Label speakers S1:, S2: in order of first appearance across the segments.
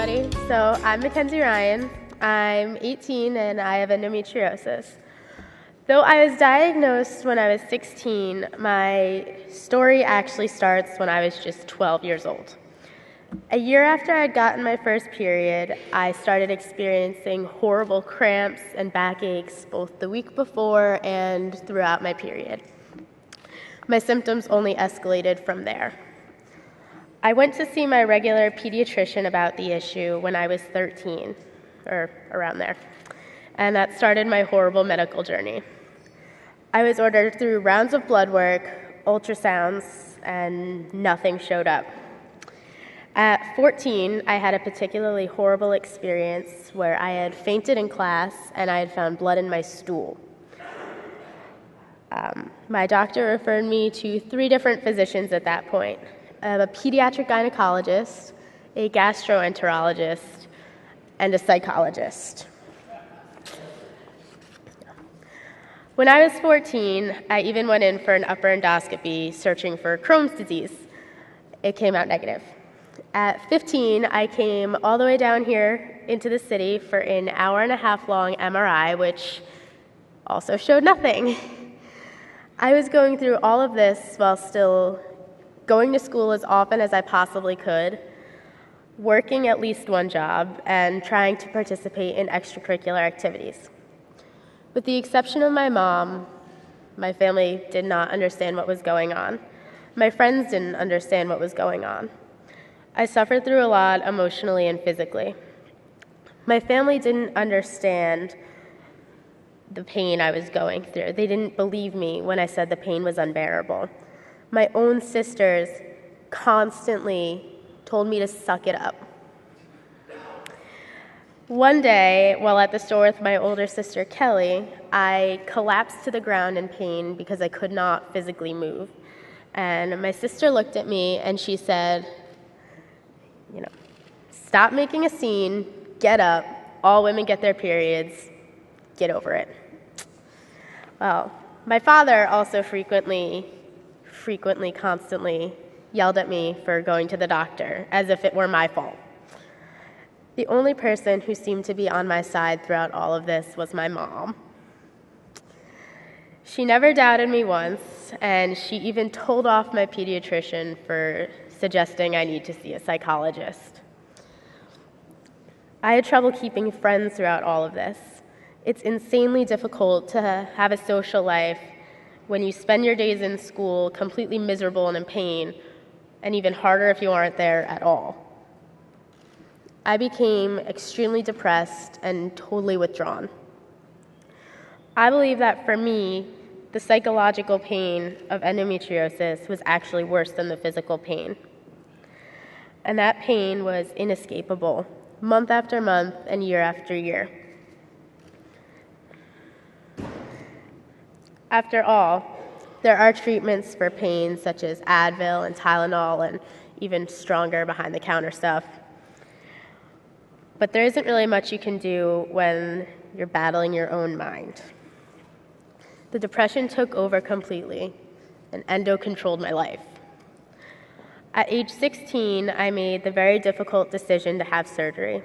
S1: everybody. So I'm Mackenzie Ryan. I'm 18 and I have endometriosis. Though I was diagnosed when I was 16, my story actually starts when I was just 12 years old. A year after I'd gotten my first period, I started experiencing horrible cramps and backaches both the week before and throughout my period. My symptoms only escalated from there. I went to see my regular pediatrician about the issue when I was 13, or around there, and that started my horrible medical journey. I was ordered through rounds of blood work, ultrasounds, and nothing showed up. At 14, I had a particularly horrible experience where I had fainted in class and I had found blood in my stool. My doctor referred me to 3 different physicians at that point: a pediatric gynecologist, a gastroenterologist, and a psychologist. When I was 14, I even went in for an upper endoscopy searching for Crohn's disease. It came out negative. At 15, I came all the way down here into the city for an hour-and-a-half long MRI, which also showed nothing. I was going through all of this while still going to school as often as I possibly could, working at least one job, and trying to participate in extracurricular activities. With the exception of my mom, my family did not understand what was going on. My friends didn't understand what was going on. I suffered through a lot emotionally and physically. My family didn't understand the pain I was going through. They didn't believe me when I said the pain was unbearable. My own sisters constantly told me to suck it up. One day, while at the store with my older sister, Kelly, I collapsed to the ground in pain because I could not physically move. And my sister looked at me and she said, stop making a scene, get up, all women get their periods, get over it. Well, my father also frequently, constantly yelled at me for going to the doctor, as if it were my fault. The only person who seemed to be on my side throughout all of this was my mom. She never doubted me once, and she even told off my pediatrician for suggesting I need to see a psychologist. I had trouble keeping friends throughout all of this. It's insanely difficult to have a social life when you spend your days in school completely miserable and in pain, and even harder if you aren't there at all. I became extremely depressed and totally withdrawn. I believe that for me, the psychological pain of endometriosis was actually worse than the physical pain. And that pain was inescapable, month after month and year after year. After all, there are treatments for pain such as Advil and Tylenol and even stronger behind-the-counter stuff. But there isn't really much you can do when you're battling your own mind. The depression took over completely, and endo controlled my life. At age 16, I made the very difficult decision to have surgery.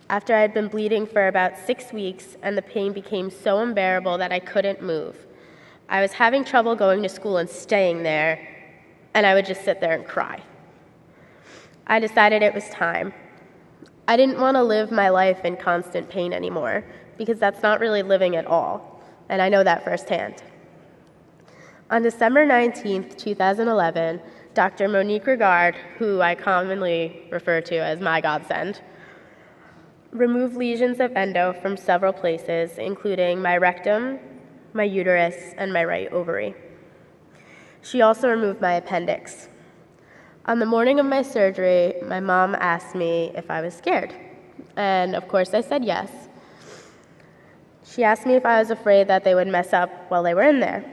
S1: After I had been bleeding for about 6 weeks and the pain became so unbearable that I couldn't move, I was having trouble going to school and staying there, and I would just sit there and cry. I decided it was time. I didn't want to live my life in constant pain anymore, because that's not really living at all, and I know that firsthand. On December 19th, 2011, Dr. Monique Regard, who I commonly refer to as my godsend, removed lesions of endo from several places, including my rectum, my uterus, and my right ovary. She also removed my appendix. On the morning of my surgery, my mom asked me if I was scared, and of course I said yes. She asked me if I was afraid that they would mess up while they were in there,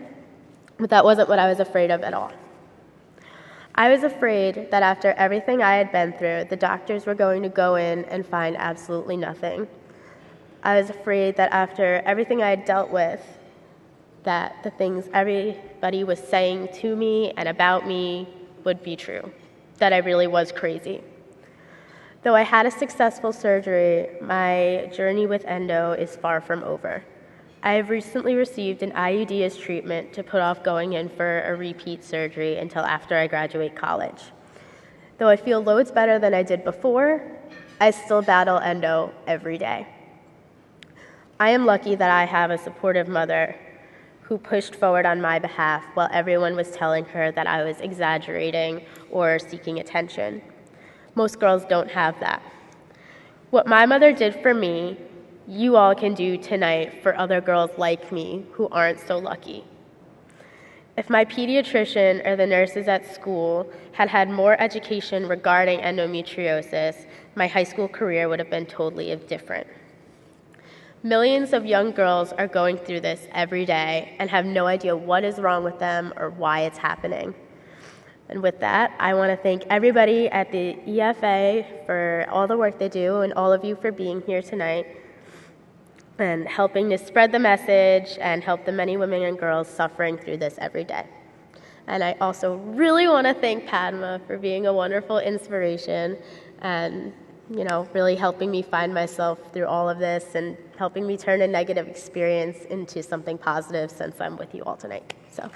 S1: but that wasn't what I was afraid of at all. I was afraid that after everything I had been through, the doctors were going to go in and find absolutely nothing. I was afraid that after everything I had dealt with, that the things everybody was saying to me and about me would be true, that I really was crazy. Though I had a successful surgery, my journey with endo is far from over. I have recently received an IUD as treatment to put off going in for a repeat surgery until after I graduate college. Though I feel loads better than I did before, I still battle endo every day. I am lucky that I have a supportive mother who pushed forward on my behalf while everyone was telling her that I was exaggerating or seeking attention. Most girls don't have that. What my mother did for me, you all can do tonight for other girls like me who aren't so lucky. If my pediatrician or the nurses at school had had more education regarding endometriosis, my high school career would have been totally different. Millions of young girls are going through this every day and have no idea what is wrong with them or why it's happening. And with that, I want to thank everybody at the EFA for all the work they do and all of you for being here tonight and helping to spread the message and help the many women and girls suffering through this every day. And I also really want to thank Padma for being a wonderful inspiration and really helping me find myself through all of this and helping me turn a negative experience into something positive since I'm with you all tonight. So.